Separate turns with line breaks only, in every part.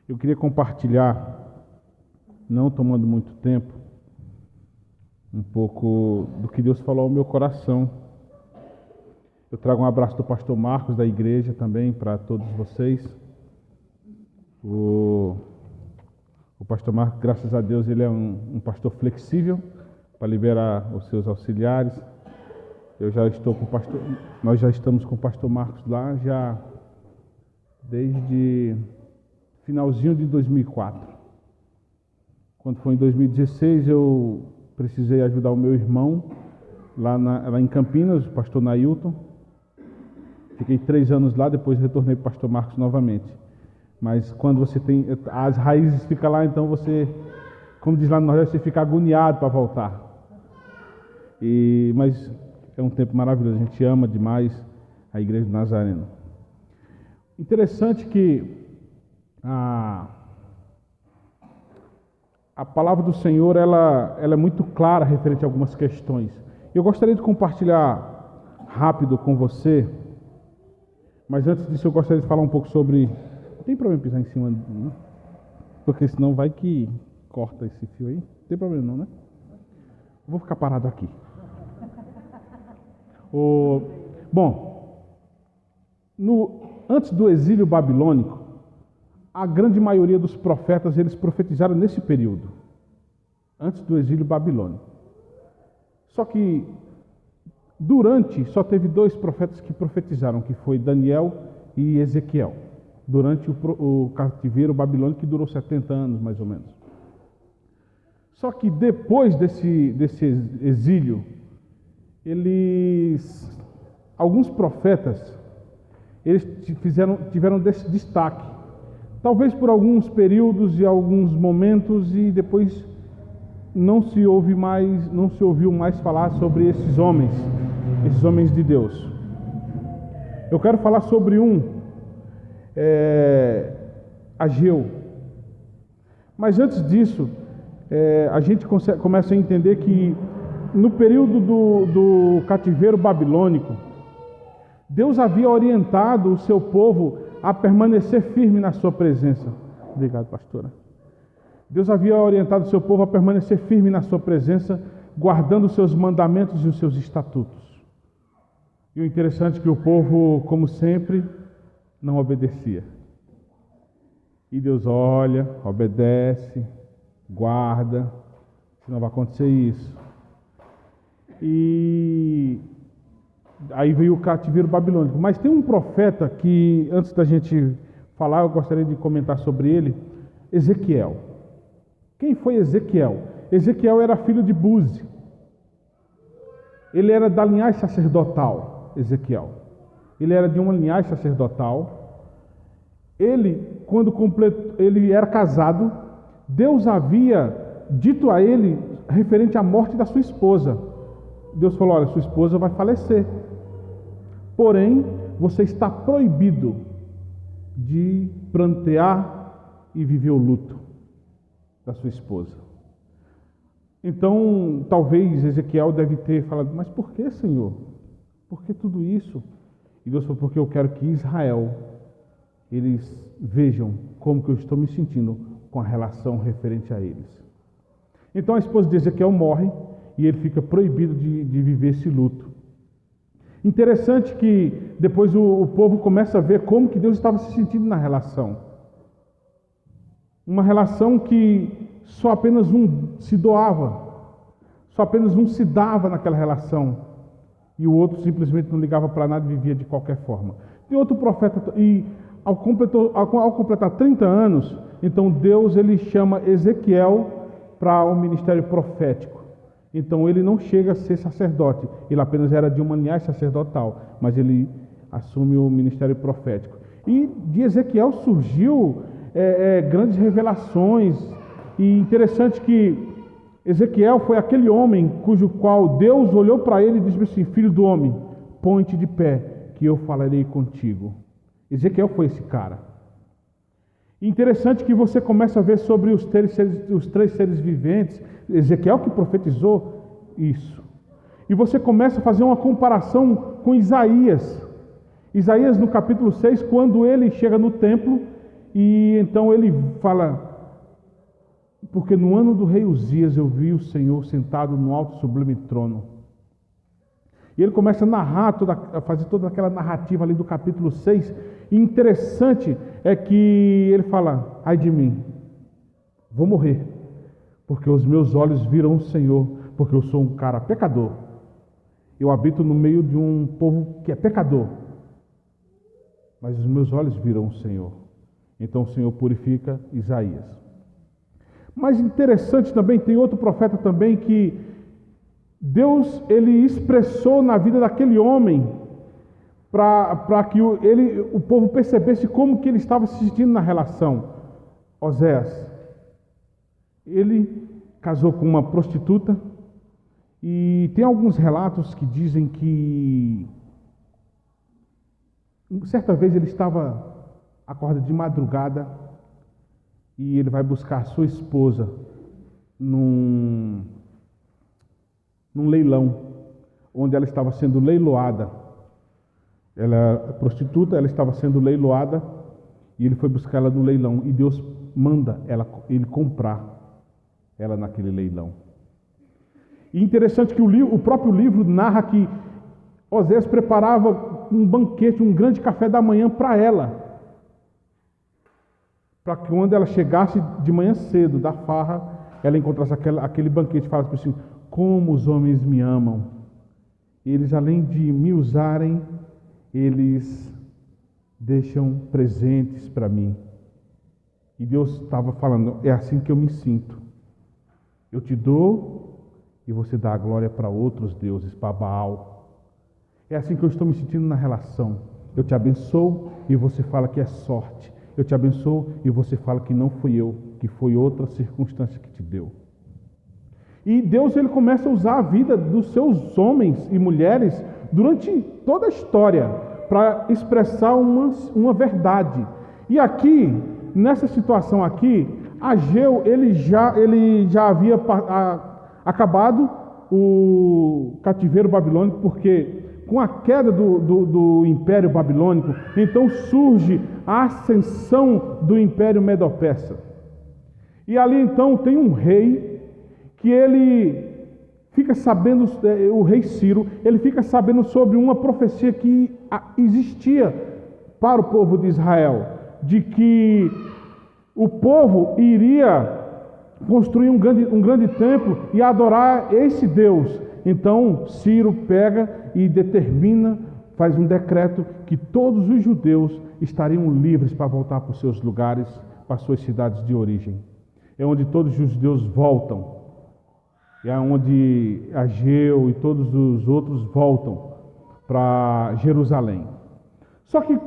Eu queria compartilhar, não tomando muito tempo, um pouco do que Deus falou ao meu coração. Eu trago um abraço do pastor Marcos da igreja também para todos vocês. O pastor Marcos, graças a Deus, ele é um pastor flexível para liberar os seus auxiliares. Nós já estamos com o pastor Marcos lá já desde finalzinho de 2004. Quando foi em 2016, eu precisei ajudar o meu irmão lá em Campinas, o pastor Nailton. Fiquei 3 anos lá, depois retornei para o pastor Marcos novamente. Mas quando você tem as raízes, fica lá, então você, como diz lá no Nordeste, você fica agoniado para voltar. Mas é um tempo maravilhoso, a gente ama demais a Igreja do Nazareno. Interessante que a palavra do Senhor ela é muito clara referente a algumas questões. Eu gostaria de compartilhar rápido com você, mas antes disso eu gostaria de falar um pouco sobre... Não tem problema pisar em cima, não? Porque senão vai que corta esse fio aí. Não tem problema não, né? Eu vou ficar parado aqui. Antes do exílio babilônico, a grande maioria dos profetas, eles profetizaram nesse período, antes do exílio babilônico. Só que só teve 2 profetas que profetizaram, que foi Daniel e Ezequiel, durante o cativeiro babilônico, que durou 70 anos, mais ou menos. Só que depois desse exílio, alguns profetas, eles tiveram destaque, talvez por alguns períodos e alguns momentos, e depois não se ouviu mais falar sobre esses homens de Deus. Eu quero falar sobre Ageu. Mas antes disso, a gente começa a entender que no período do cativeiro babilônico, Deus havia orientado o seu povo a permanecer firme na sua presença. Obrigado, pastora. Deus havia orientado o seu povo a permanecer firme na sua presença, guardando os seus mandamentos e os seus estatutos. E o interessante é que o povo, como sempre, não obedecia. E Deus olha, obedece, guarda, senão vai acontecer isso. E aí veio o cativeiro babilônico. Mas tem um profeta que, antes da gente falar, eu gostaria de comentar sobre ele, Ezequiel. Quem foi Ezequiel? Ezequiel era filho de Buzi. Ele era da linhagem sacerdotal, Ezequiel. Ele era de uma linhagem sacerdotal. Ele era casado, Deus havia dito a ele referente à morte da sua esposa. Deus falou: olha, sua esposa vai falecer. Porém, você está proibido de prantear e viver o luto da sua esposa. Então, talvez Ezequiel deve ter falado: mas por que, Senhor? Por que tudo isso? E Deus falou: porque eu quero que Israel, eles vejam como que eu estou me sentindo com a relação referente a eles. Então a esposa de Ezequiel morre e ele fica proibido de viver esse luto. Interessante que depois o povo começa a ver como que Deus estava se sentindo na relação. Uma relação que só apenas um se doava, só apenas um se dava naquela relação, e o outro simplesmente não ligava para nada e vivia de qualquer forma. Tem outro profeta, e ao completar 30 anos, então Deus ele chama Ezequiel para um ministério profético. Então ele não chega a ser sacerdote, ele apenas era de uma linhagem sacerdotal, mas ele assume o ministério profético. E de Ezequiel surgiu grandes revelações, e interessante que Ezequiel foi aquele homem cujo qual Deus olhou para ele e disse assim: filho do homem, põe-te de pé, que eu falarei contigo. Ezequiel foi esse cara. Interessante que você começa a ver sobre os 3 seres viventes, Ezequiel que profetizou isso. E você começa a fazer uma comparação com Isaías. Isaías no capítulo 6, quando ele chega no templo E então ele fala, porque no ano do rei Uzias eu vi o Senhor sentado no alto e sublime trono. E ele começa a narrar, a fazer toda aquela narrativa ali do capítulo 6. E interessante é que ele fala, ai de mim, vou morrer, porque os meus olhos viram o Senhor, porque eu sou um cara pecador. Eu habito no meio de um povo que é pecador, mas os meus olhos viram o Senhor. Então o Senhor purifica Isaías. Mas interessante também, tem outro profeta também que Deus, ele expressou na vida daquele homem para que o povo percebesse como que ele estava se sentindo na relação. Oséias, ele casou com uma prostituta e tem alguns relatos que dizem que certa vez ele acorda de madrugada e ele vai buscar sua esposa num leilão, onde ela estava sendo leiloada. Ela é prostituta, ela estava sendo leiloada e ele foi buscar ela no leilão. E Deus manda ele comprar ela naquele leilão. E interessante que o próprio livro narra que Oséias preparava um banquete, um grande café da manhã para ela. Para que quando ela chegasse de manhã cedo da farra, ela encontrasse aquele banquete e falasse assim, como os homens me amam. Eles, além de me usarem, eles deixam presentes para mim. E Deus estava falando, é assim que eu me sinto. Eu te dou e você dá a glória para outros deuses, para Baal. É assim que eu estou me sentindo na relação. Eu te abençoo e você fala que é sorte. Eu te abençoo e você fala que não fui eu, que foi outra circunstância que te deu. E Deus, ele começa a usar a vida dos seus homens e mulheres durante toda a história para expressar uma verdade. E aqui, nessa situação aqui, Ageu, ele já havia acabado o cativeiro babilônico, porque com a queda do Império Babilônico, então surge a ascensão do Império Medo-Persa. E ali então tem um rei que ele fica sabendo, o rei Ciro, ele fica sabendo sobre uma profecia que existia para o povo de Israel, de que o povo iria construir um grande templo e adorar esse Deus. Então Ciro pega e determina, faz um decreto que todos os judeus estariam livres para voltar para os seus lugares, para as suas cidades de origem. É onde todos os judeus voltam. É onde Ageu e todos os outros voltam para Jerusalém. Só que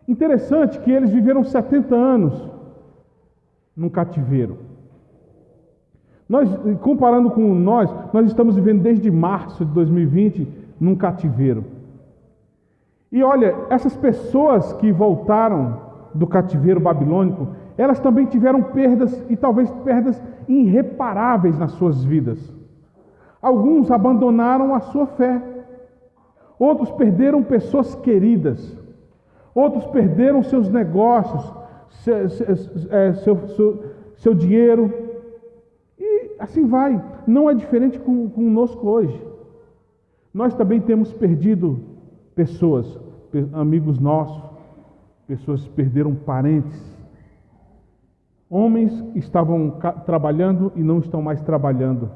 interessante que eles viveram 70 anos num cativeiro. Nós, comparando com nós estamos vivendo desde março de 2020 num cativeiro. E olha, essas pessoas que voltaram do cativeiro babilônico, elas também tiveram perdas, e talvez perdas irreparáveis nas suas vidas. Alguns abandonaram a sua fé. Outros perderam pessoas queridas. Outros perderam seus negócios, seu dinheiro. E assim vai. Não é diferente conosco hoje. Nós também temos perdido pessoas, amigos nossos, pessoas que perderam parentes. Homens estavam trabalhando e não estão mais trabalhando.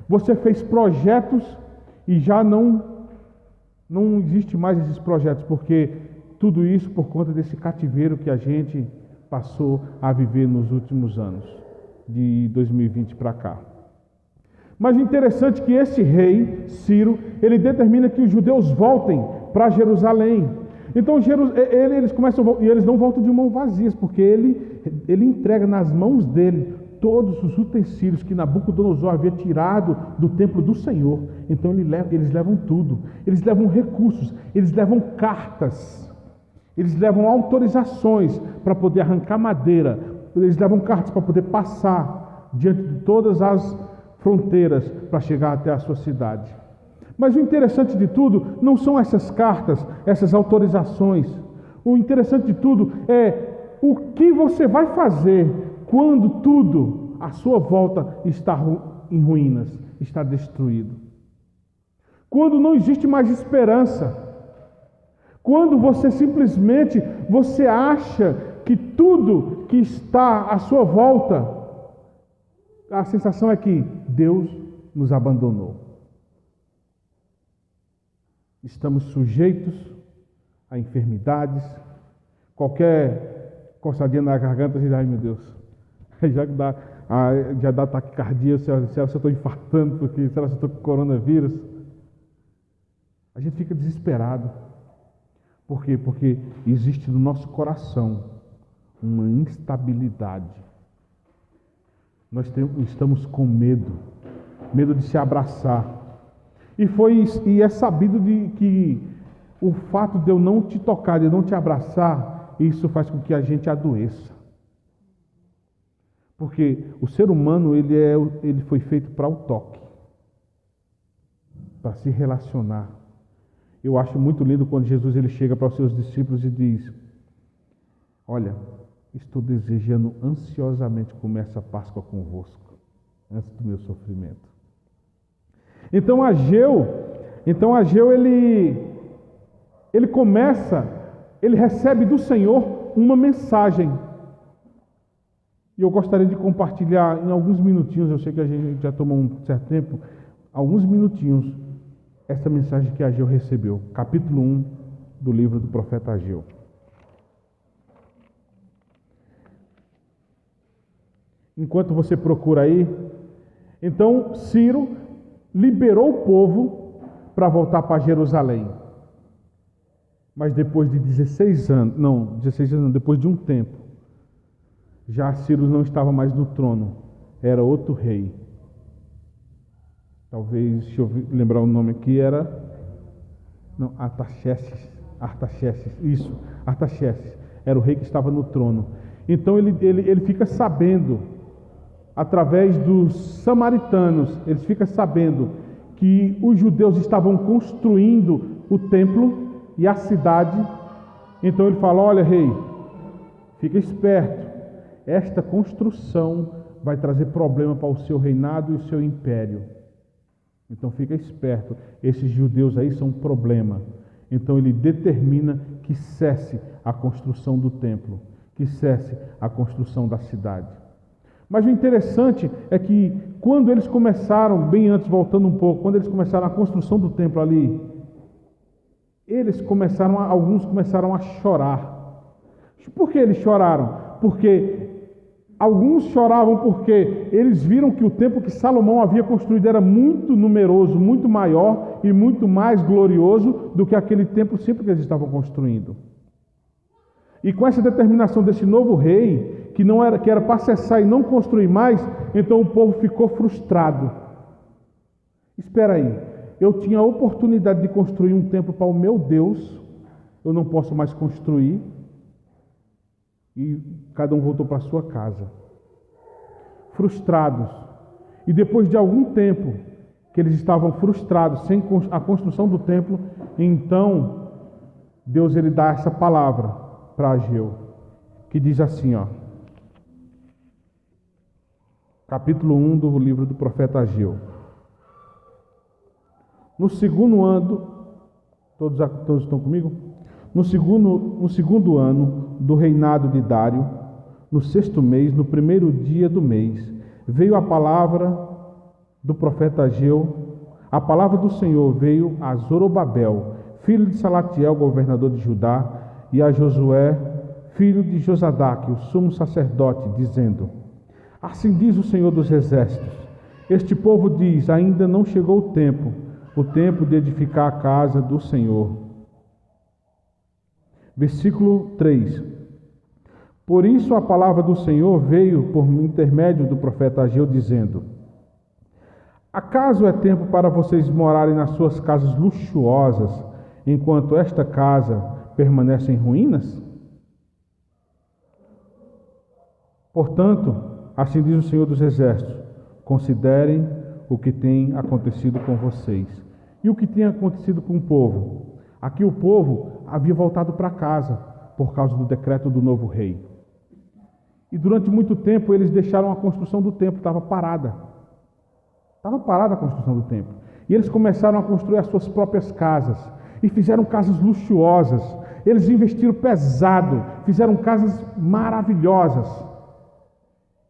Você fez projetos e já não existe mais esses projetos, porque tudo isso por conta desse cativeiro que a gente passou a viver nos últimos anos, de 2020 para cá. Mas interessante que esse rei, Ciro, ele determina que os judeus voltem para Jerusalém. Então eles começam, e eles não voltam de mãos vazias, porque ele entrega nas mãos dele todos os utensílios que Nabucodonosor havia tirado do templo do Senhor. Então eles levam tudo. Eles levam recursos, eles levam cartas, eles levam autorizações para poder arrancar madeira, eles levam cartas para poder passar diante de todas as fronteiras para chegar até a sua cidade. Mas o interessante de tudo não são essas cartas, essas autorizações. O interessante de tudo é o que você vai fazer quando tudo à sua volta está em ruínas, está destruído? Quando não existe mais esperança? Quando você simplesmente acha que tudo que está à sua volta, a sensação é que Deus nos abandonou. Estamos sujeitos a enfermidades, qualquer coçadinha na garganta, você diz, ai meu Deus, já dá taquicardia, se eu estou infartando, porque será que eu estou com coronavírus? A gente fica desesperado. Por quê? Porque existe no nosso coração uma instabilidade. Nós estamos com medo de se abraçar. E é sabido que o fato de eu não te tocar, de eu não te abraçar, isso faz com que a gente adoeça. Porque o ser humano, ele foi feito para o toque, para se relacionar. Eu acho muito lindo quando Jesus ele chega para os seus discípulos e diz: olha, estou desejando ansiosamente comer essa Páscoa convosco, antes do meu sofrimento. Então Ageu ele começa, ele recebe do Senhor uma mensagem. E eu gostaria de compartilhar em alguns minutinhos, eu sei que a gente já tomou um certo tempo, alguns minutinhos, essa mensagem que Ageu recebeu. Capítulo 1 do livro do profeta Ageu. Enquanto você procura aí, então Ciro liberou o povo para voltar para Jerusalém. Mas depois de 16 anos, depois de um tempo, já Ciro não estava mais no trono, era outro rei. Talvez, deixa eu lembrar o nome aqui, Artaxerxes, Artaxerxes, era o rei que estava no trono. Então ele fica sabendo, através dos samaritanos, eles ficam sabendo que os judeus estavam construindo o templo e a cidade. Então ele fala: olha, rei, fica esperto, esta construção vai trazer problema para o seu reinado e o seu império. Então fica esperto, esses judeus aí são um problema. Então ele determina que cesse a construção do templo, que cesse a construção da cidade. Mas o interessante é que quando eles começaram, bem antes, voltando um pouco, quando eles começaram a construção do templo ali, alguns começaram a chorar. Por que eles choraram? Porque alguns choravam porque eles viram que o templo que Salomão havia construído era muito numeroso, muito maior e muito mais glorioso do que aquele templo simples que eles estavam construindo. E com essa determinação desse novo rei, que era para cessar e não construir mais, então o povo ficou frustrado. Espera aí, eu tinha a oportunidade de construir um templo para o meu Deus, eu não posso mais construir. E cada um voltou para a sua casa, frustrados. E depois de algum tempo que eles estavam frustrados, sem a construção do templo, então Deus ele dá essa palavra para Ageu, que diz assim, capítulo 1 do livro do profeta Ageu. No segundo ano, todos estão comigo? No segundo ano do reinado de Dário, no 6º mês, no 1º dia do mês, veio a palavra do profeta Ageu. A palavra do Senhor veio a Zorobabel, filho de Salatiel, governador de Judá, e a Josué, filho de Josadaque, o sumo sacerdote, dizendo: assim diz o Senhor dos exércitos, este povo diz, ainda não chegou o tempo de edificar a casa do Senhor. Versículo 3. Por isso a palavra do Senhor veio por intermédio do profeta Ageu, dizendo: acaso é tempo para vocês morarem nas suas casas luxuosas, enquanto esta casa permanece em ruínas? Portanto, assim diz o Senhor dos exércitos, considerem o que tem acontecido com vocês. E o que tem acontecido com o povo? Aqui o povo havia voltado para casa por causa do decreto do novo rei. E durante muito tempo eles deixaram a construção do templo, estava parada. Estava parada a construção do templo. E eles começaram a construir as suas próprias casas. E fizeram casas luxuosas. Eles investiram pesado. Fizeram casas maravilhosas.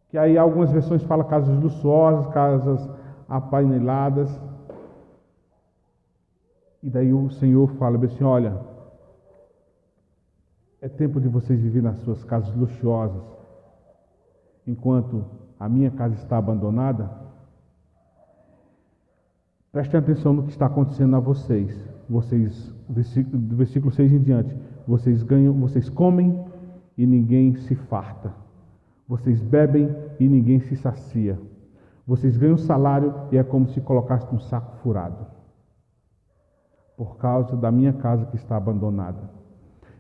Que aí algumas versões falam casas luxuosas, casas apaineladas. E daí o Senhor fala assim, olha, é tempo de vocês viverem nas suas casas luxuosas, enquanto a minha casa está abandonada. Prestem atenção no que está acontecendo a vocês. Do versículo 6 em diante, vocês comem e ninguém se farta. Vocês bebem e ninguém se sacia. Vocês ganham salário e é como se colocasse num saco furado. Por causa da minha casa que está abandonada.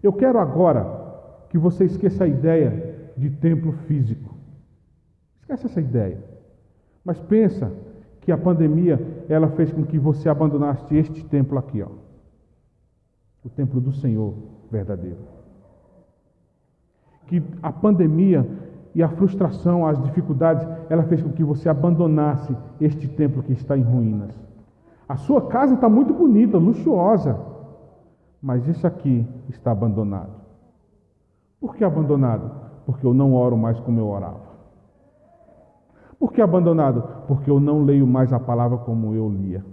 Eu quero agora que você esqueça a ideia de templo físico. Esquece essa ideia. Mas pensa que a pandemia, ela fez com que você abandonasse este templo aqui, ó. O templo do Senhor verdadeiro. Que a pandemia e a frustração, as dificuldades, ela fez com que você abandonasse este templo que está em ruínas. A sua casa está muito bonita, luxuosa, mas isso aqui está abandonado. Por que abandonado? Porque eu não oro mais como eu orava. Por que abandonado? Porque eu não leio mais a palavra como eu lia.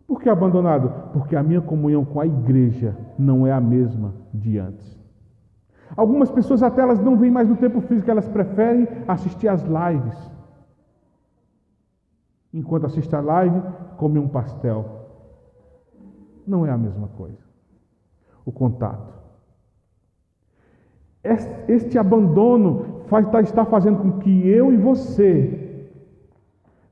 Por que abandonado? Porque a minha comunhão com a igreja não é a mesma de antes. Algumas pessoas até elas não vêm mais no tempo físico, elas preferem assistir às lives. Enquanto assiste a live, come um pastel. Não é a mesma coisa. O contato. Este abandono está fazendo com que eu e você,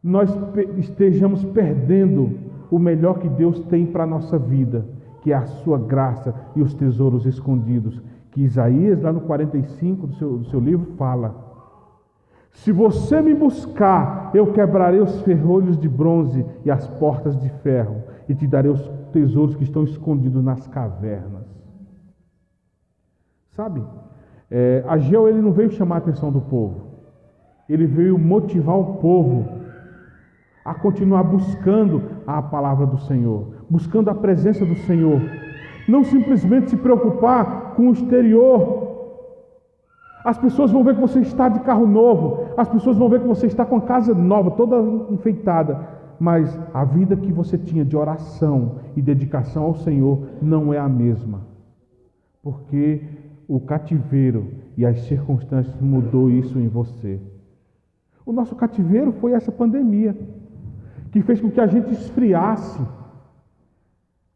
nós estejamos perdendo o melhor que Deus tem para a nossa vida, que é a sua graça e os tesouros escondidos, que Isaías, lá no 45 do seu livro, fala. Se você me buscar, eu quebrarei os ferrolhos de bronze e as portas de ferro, e te darei os tesouros que estão escondidos nas cavernas. Sabe? Ageu, ele não veio chamar a atenção do povo. Ele veio motivar o povo a continuar buscando a palavra do Senhor, buscando a presença do Senhor. Não simplesmente se preocupar com o exterior. As pessoas vão ver que você está de carro novo, as pessoas vão ver que você está com a casa nova, toda enfeitada, mas a vida que você tinha de oração e dedicação ao Senhor não é a mesma, porque o cativeiro e as circunstâncias mudou isso em você. O nosso cativeiro foi essa pandemia, que fez com que a gente esfriasse.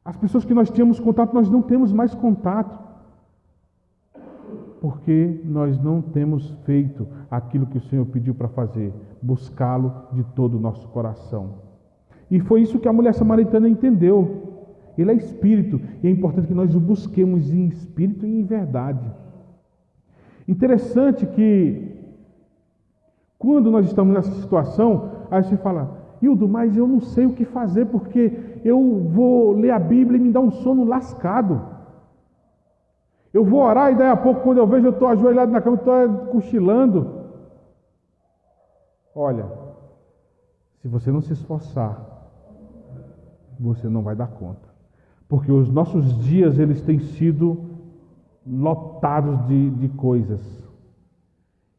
As pessoas que nós tínhamos contato, nós não temos mais contato. Porque nós não temos feito aquilo que o Senhor pediu para fazer, buscá-lo de todo o nosso coração. E foi isso que a mulher samaritana entendeu. Ele é espírito, e é importante que nós o busquemos em espírito e em verdade. Interessante que, quando nós estamos nessa situação, aí você fala, Hildo, mas eu não sei o que fazer, porque eu vou ler a Bíblia e me dá um sono lascado. Eu vou orar e daí a pouco, quando eu vejo, eu estou ajoelhado na cama, estou cochilando. Olha, se você não se esforçar, você não vai dar conta. Porque os nossos dias, eles têm sido lotados de coisas.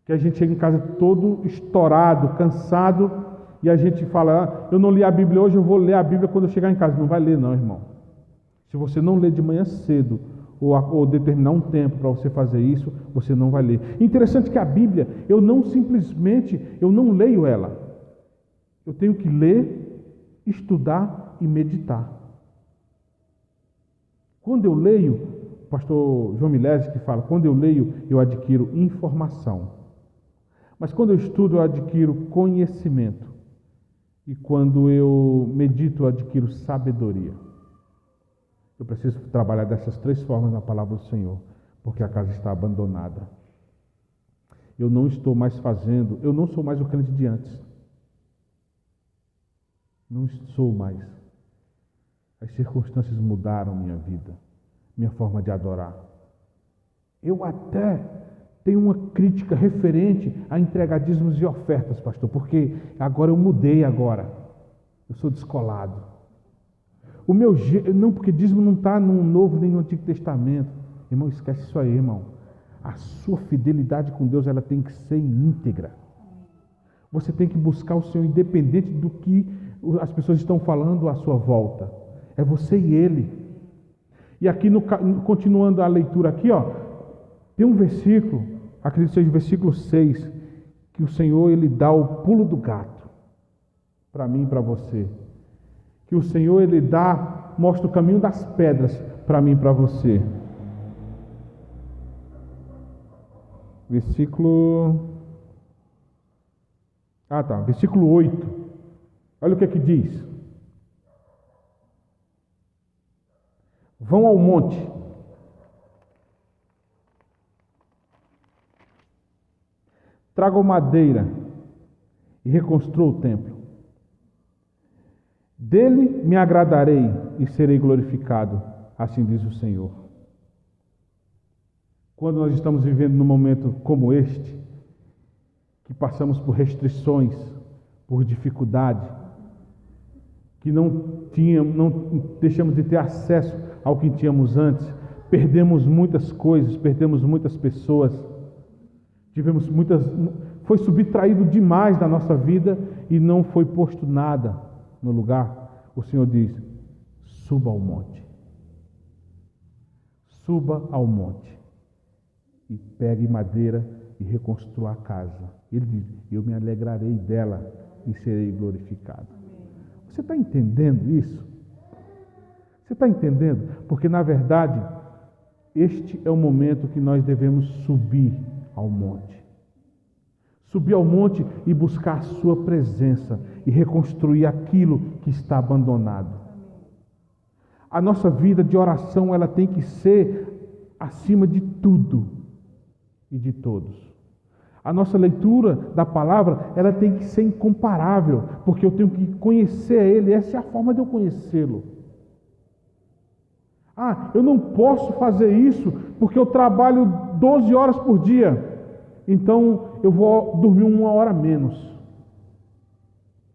Que a gente chega em casa todo estourado, cansado, e a gente fala, eu não li a Bíblia hoje, eu vou ler a Bíblia quando eu chegar em casa. Não vai ler não, irmão. Se você não ler de manhã cedo, ou determinar um tempo para você fazer isso, você não vai ler. Interessante que a Bíblia, eu não leio ela. Eu tenho que ler, estudar e meditar. Quando eu leio, o pastor João Milésio que fala, quando eu leio, eu adquiro informação. Mas quando eu estudo, eu adquiro conhecimento. E quando eu medito, eu adquiro sabedoria. Eu preciso trabalhar dessas três formas na palavra do Senhor, porque a casa está abandonada. Eu não sou mais o crente de antes. Não sou mais. As circunstâncias mudaram minha vida, minha forma de adorar. Eu até tem uma crítica referente a entregar dízimos e ofertas, pastor, porque agora eu mudei agora. Eu sou descolado. Não, porque dízimo não está no Novo nem no Antigo Testamento. Irmão, esquece isso aí, irmão. A sua fidelidade com Deus, ela tem que ser íntegra. Você tem que buscar o Senhor independente do que as pessoas estão falando à sua volta. É você e Ele. E aqui, continuando a leitura aqui, tem um versículo, acredito que seja o versículo 6, que o Senhor, Ele dá o pulo do gato, para mim e para você. Que o Senhor, Ele mostra o caminho das pedras, para mim e para você. Versículo 8. Olha o que diz. Vão ao monte. Tragam madeira e reconstruam o templo. Dele me agradarei e serei glorificado, assim diz o Senhor. Quando nós estamos vivendo num momento como este, que passamos por restrições, por dificuldade, que não deixamos de ter acesso ao que tínhamos antes, perdemos muitas coisas, perdemos muitas pessoas, foi subtraído demais da nossa vida e não foi posto nada no lugar. O Senhor diz: suba ao monte. Suba ao monte e pegue madeira e reconstrua a casa. Ele diz: eu me alegrarei dela e serei glorificado. Você está entendendo isso? Você está entendendo? Porque, na verdade, este é o momento que nós devemos subir ao monte. Subir ao monte e buscar a sua presença e reconstruir aquilo que está abandonado. A nossa vida de oração, ela tem que ser acima de tudo e de todos. A nossa leitura da palavra, ela tem que ser incomparável, porque eu tenho que conhecer Ele, essa é a forma de eu conhecê-lo. Eu não posso fazer isso, porque eu trabalho 12 horas por dia, então eu vou dormir 1 hora menos,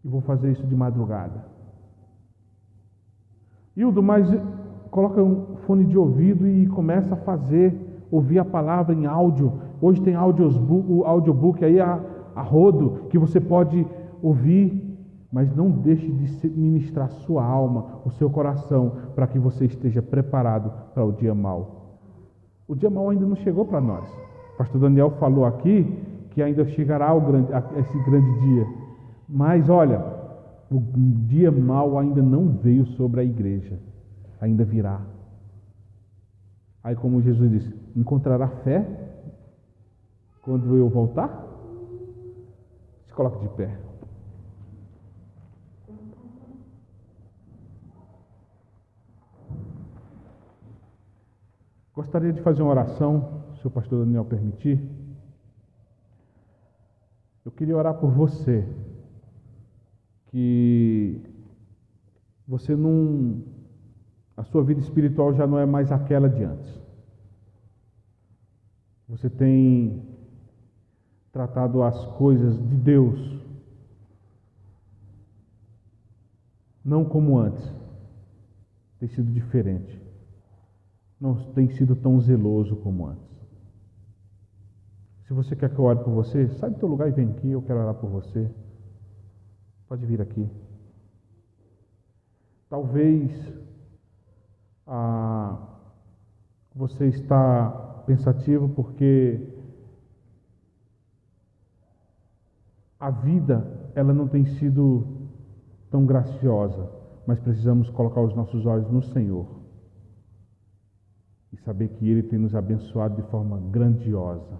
e vou fazer isso de madrugada. Hildo, mas coloca um fone de ouvido e começa a ouvir a palavra em áudio. Hoje tem o audiobook aí a rodo, que você pode ouvir, mas não deixe de ministrar a sua alma, o seu coração, para que você esteja preparado para o dia mau. O dia mau ainda não chegou para nós. O pastor Daniel falou aqui que ainda chegará esse grande dia. Mas olha, o dia mau ainda não veio sobre a igreja, ainda virá. Aí, como Jesus disse, encontrará fé quando eu voltar? Se coloque de pé. Gostaria de fazer uma oração, se o pastor Daniel permitir. Eu queria orar por você, que você a sua vida espiritual já não é mais aquela de antes. Você tem tratado as coisas de Deus não como antes. Tem sido diferente. Não tem sido tão zeloso como antes. Se você quer que eu ore por você, sai do teu lugar e vem aqui, eu quero orar por você. Pode vir aqui. Talvez você está pensativo porque a vida, ela não tem sido tão graciosa, mas precisamos colocar os nossos olhos no Senhor e saber que Ele tem nos abençoado de forma grandiosa.